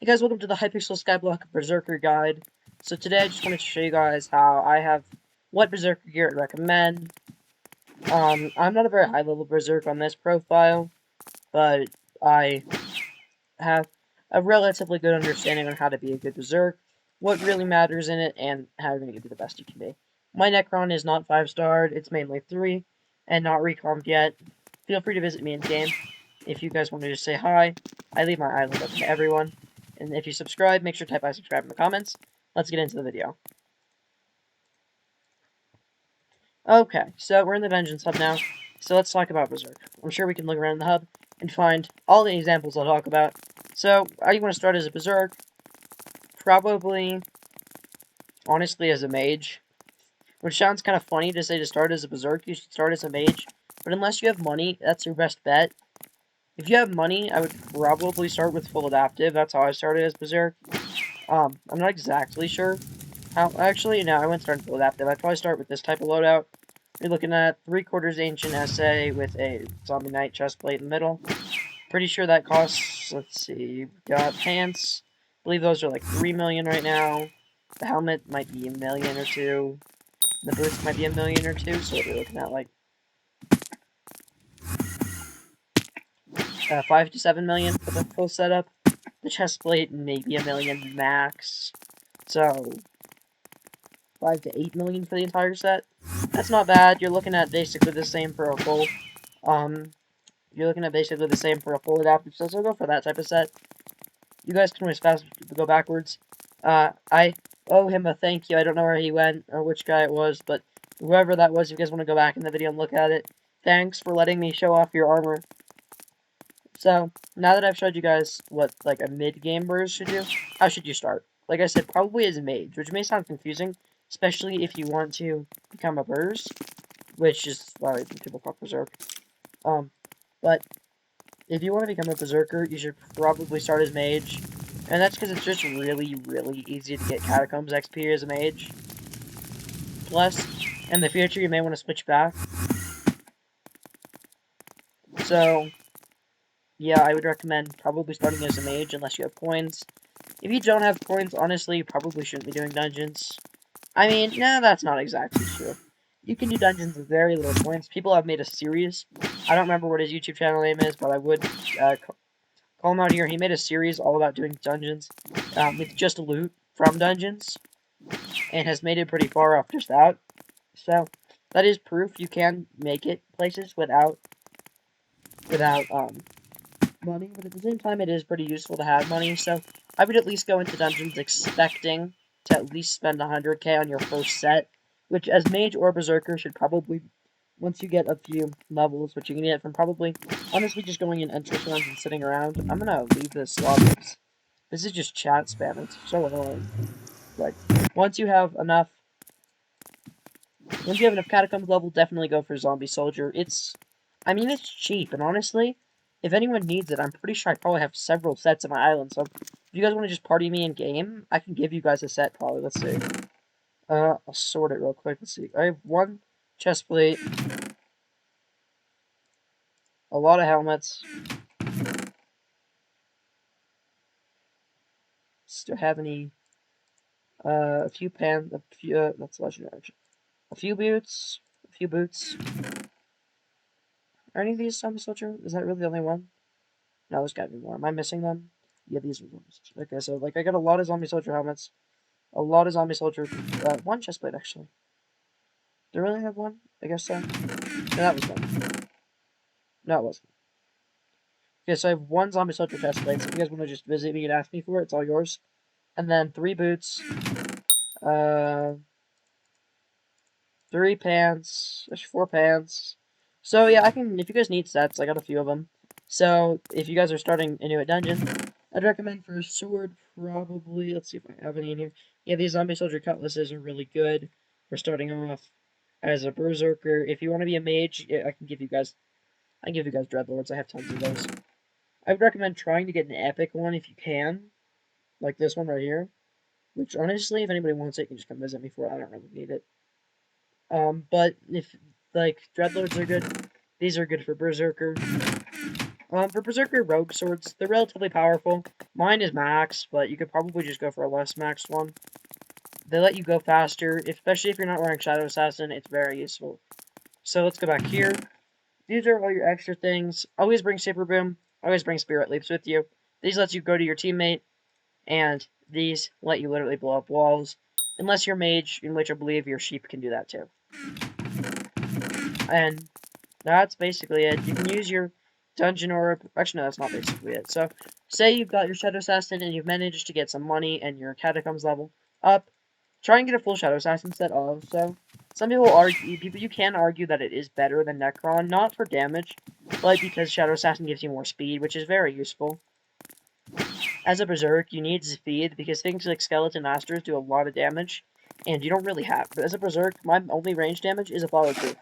Hey guys, welcome to the Hypixel Skyblock Berserker guide. So today I just wanted to show you guys how I have what Berserker gear I'd recommend. I'm not a very high level Berserk on this profile, but I have a relatively good understanding on how to be a good Berserk, what really matters in it, and how you're going to be the best you can be. My Necron is not 5-starred, it's mainly 3, and not recomped yet. Feel free to visit me in game. If you guys want to just say hi, I leave my island open to everyone. And if you subscribe, make sure to type I subscribe in the comments. Let's get into the video. Okay, so we're in the Vengeance Hub now, so let's talk about Berserk. I'm sure we can look around the hub and find all the examples I'll talk about. So, how you want to start as a Berserk? Probably, honestly, as a mage. Which sounds kind of funny to say to start as a Berserk, you should start as a mage. But unless you have money, that's your best bet. If you have money, I would probably start with full adaptive. That's how I started as Berserk. I'm not exactly sure how. Actually, no, I wouldn't start full adaptive. I'd probably start with this type of loadout. You're looking at 3/4 ancient SA with a zombie knight chestplate in the middle. Pretty sure that costs. Let's see. You've got pants. I believe those are like 3 million right now. The helmet might be 1 million or 2. The boots might be 1 million or 2. So we're looking at like 5 to 7 million for the full setup. The chest plate maybe 1 million max. So 5 to 8 million for the entire set. That's not bad. You're looking at basically the same for a full. You're looking at basically the same for a full adaptive set. So go for that type of set. You guys can always go backwards. I owe him a thank you. I don't know where he went or which guy it was, but whoever that was, if you guys want to go back in the video and look at it, thanks for letting me show off your armor. So, now that I've showed you guys what, like, a mid-game burst should do, how should you start? Like I said, probably as a mage, which may sound confusing, especially if you want to become a burst, which is why people call Berserk. But if you want to become a Berserker, you should probably start as mage, and that's because it's just really, really easy to get Catacombs XP as a mage. Plus, in the future, you may want to switch back. So, yeah, I would recommend probably starting as a mage unless you have coins. If you don't have coins, honestly, you probably shouldn't be doing dungeons. I mean, no, that's not exactly true. You can do dungeons with very little points. People have made a series. I don't remember what his YouTube channel name is, but I would call him out here. He made a series all about doing dungeons with just loot from dungeons, and has made it pretty far off just that. So that is proof you can make it places without money, but at the same time, it is pretty useful to have money, so I would at least go into dungeons expecting to at least spend 100k on your first set, which as mage or berserker should probably, once you get a few levels, which you can get from probably, honestly, just going in entrance runs and sitting around. I'm gonna leave this lobby. This is just chat spam, it's so annoying. Like, once you have enough, catacombs level, definitely go for zombie soldier. I mean, it's cheap, and honestly, if anyone needs it, I'm pretty sure I probably have several sets on my island, so if you guys want to just party me in game, I can give you guys a set, probably. Let's see. I'll sort it real quick. Let's see. I have 1 chest plate, a lot of helmets. Still have any, a few that's legendary. A few boots, Are any of these zombie soldier? Is that really the only one? No, there's gotta be more. Am I missing them? Yeah, these are zombie soldier. Okay, so, like, I got a lot of zombie soldier helmets. A lot of zombie soldier. 1 chestplate, actually. Do I really have 1? I guess so. No, that was 1. No, it wasn't. Okay, so I have 1 zombie soldier chestplate. So if you guys want to just visit me and ask me for it, it's all yours. And then 3 boots. 3 pants. There's 4 pants. So, yeah, if you guys need sets, I got a few of them. So, if you guys are starting a new dungeon, I'd recommend for a sword, probably, let's see if I have any in here. Yeah, these zombie soldier cutlasses are really good for starting off as a berserker. If you want to be a mage, I can give you guys dreadlords. I have tons of those. I would recommend trying to get an epic one if you can, like this one right here. Which, honestly, if anybody wants it, you can just come visit me for it. I don't really need it. But if, like, dreadlords are good, these are good for berserker. For Berserker Rogue Swords, they're relatively powerful. Mine is max, but you could probably just go for a less maxed one. They let you go faster, especially if you're not wearing Shadow Assassin, it's very useful. So let's go back here. These are all your extra things. Always bring Super Boom. Always bring Spirit Leaps with you. These let you go to your teammate, and these let you literally blow up walls. Unless you're mage, in which I believe your sheep can do that too. And that's basically it. You can use your dungeon orb. Actually, no, that's not basically it. So, say you've got your Shadow Assassin and you've managed to get some money and your Catacombs level up. Try and get a full Shadow Assassin set also. Some people argue, you can argue that it is better than Necron, not for damage, but because Shadow Assassin gives you more speed, which is very useful. As a Berserk, you need speed because things like Skeleton Masters do a lot of damage, and you don't really have. But as a Berserk, my only range damage is a Flower Tree.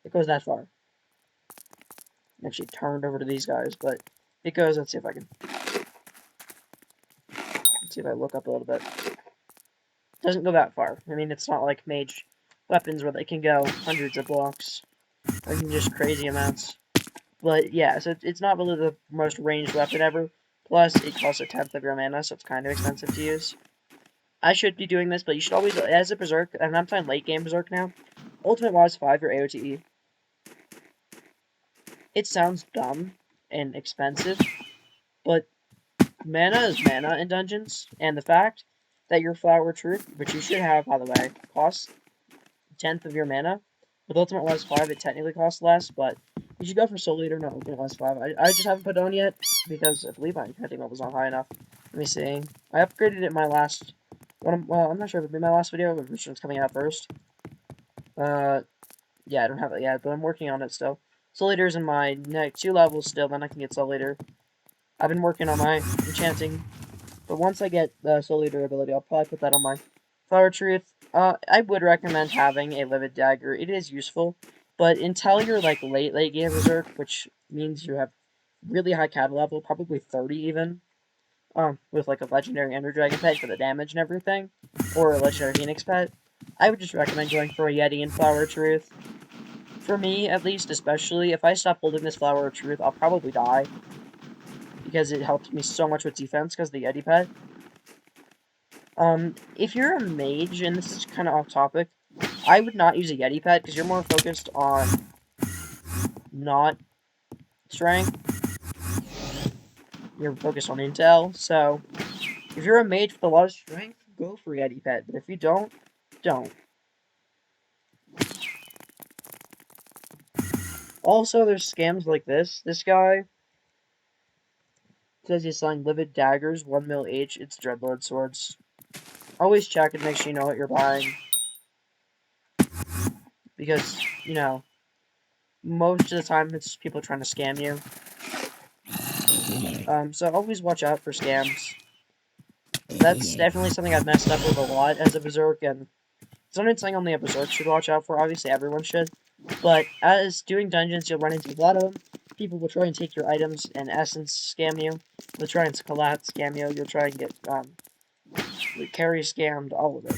It goes that far. I'm actually turned over to these guys, but it goes. Let's see if I can. Let's see if I look up a little bit. Doesn't go that far. I mean, it's not like mage weapons where they can go hundreds of blocks, or even just crazy amounts. But yeah, so it's not really the most ranged weapon ever. Plus, it costs a tenth of your mana, so it's kind of expensive to use. I should be doing this, but you should always, as a Berserk, and I'm playing late game Berserk now, Ultimate Wise 5 your AOTE. It sounds dumb and expensive, but mana is mana in dungeons, and the fact that your Flower Truth, which you should have, by the way, costs a tenth of your mana. With Ultimate Wise 5, it technically costs less, but you should go for Soul Eater, not Ultimate Wise 5. I just haven't put it on yet, because I believe my hitting level's not high enough. Let me see. I upgraded it in my last... Well, I'm not sure if it'll be my last video, but which one's coming out first. Yeah, I don't have it yet, but I'm working on it still. Soul Eater's in my next 2 levels still, then I can get Soul Eater. I've been working on my enchanting, but once I get the Soul Eater ability, I'll probably put that on my Flower Truth. I would recommend having a Livid Dagger. It is useful, but until you're like late game Berserk, which means you have really high cat level, probably 30 even, with like a legendary Ender Dragon pet for the damage and everything, or a legendary Phoenix pet, I would just recommend going for a Yeti and Flower Truth. For me, at least, especially, if I stop holding this Flower of Truth, I'll probably die. Because it helped me so much with defense, because of the Yeti pet. If you're a mage, and this is kind of off topic, I would not use a Yeti pet, because you're more focused on not strength. You're focused on intel, so if you're a mage with a lot of strength, go for Yeti pet, but if you don't, don't. Also, there's scams like this. This guy says he's selling Livid Daggers, 1 mil each. It's Dreadlord swords. Always check and make sure you know what you're buying. Because, you know, most of the time it's people trying to scam you. So always watch out for scams. That's definitely something I've messed up with a lot as a Berserk, and it's not something only a Berserk should watch out for. Obviously, everyone should. But as doing dungeons, you'll run into a lot of them. People will try and take your items and essence scam you. They'll try and collapse scam you. You'll try and get carry scammed, all of it.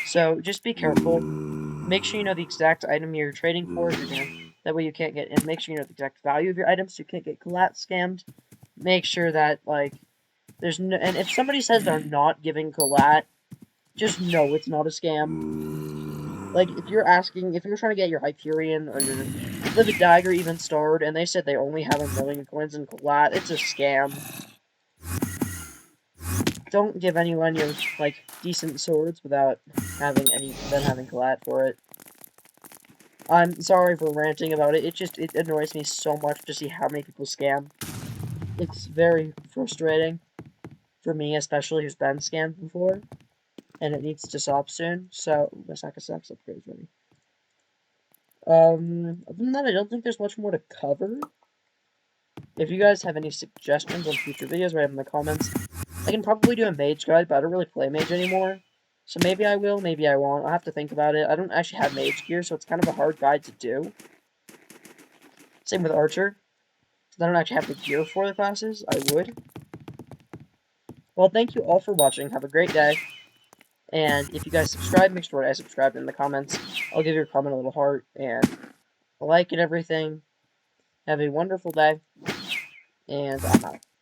So just be careful. Make sure you know the exact item you're trading for. That way you can't get, and make sure you know the exact value of your items so you can't get collapse scammed. Make sure that, like, there's no, and if somebody says they're not giving collat, just know it's not a scam. Like, if you're trying to get your Hyperion or your Livid Dagger even starred, and they said they only have 1 million coins in collat, it's a scam. Don't give anyone your, like, decent swords without having them having collat for it. I'm sorry for ranting about it, it annoys me so much to see how many people scam. It's very frustrating. For me, especially, who's been scammed before. And it needs to stop soon, so my sack of sex upgrade's ready. Other than that, I don't think there's much more to cover. If you guys have any suggestions on future videos, write them in the comments. I can probably do a mage guide, but I don't really play mage anymore. So maybe I will, maybe I won't. I'll have to think about it. I don't actually have mage gear, so it's kind of a hard guide to do. Same with archer. I don't actually have the gear for the classes. I would. Well, thank you all for watching. Have a great day. And if you guys subscribe, make sure I subscribe in the comments. I'll give your comment a little heart and a like and everything. Have a wonderful day, and I'm out.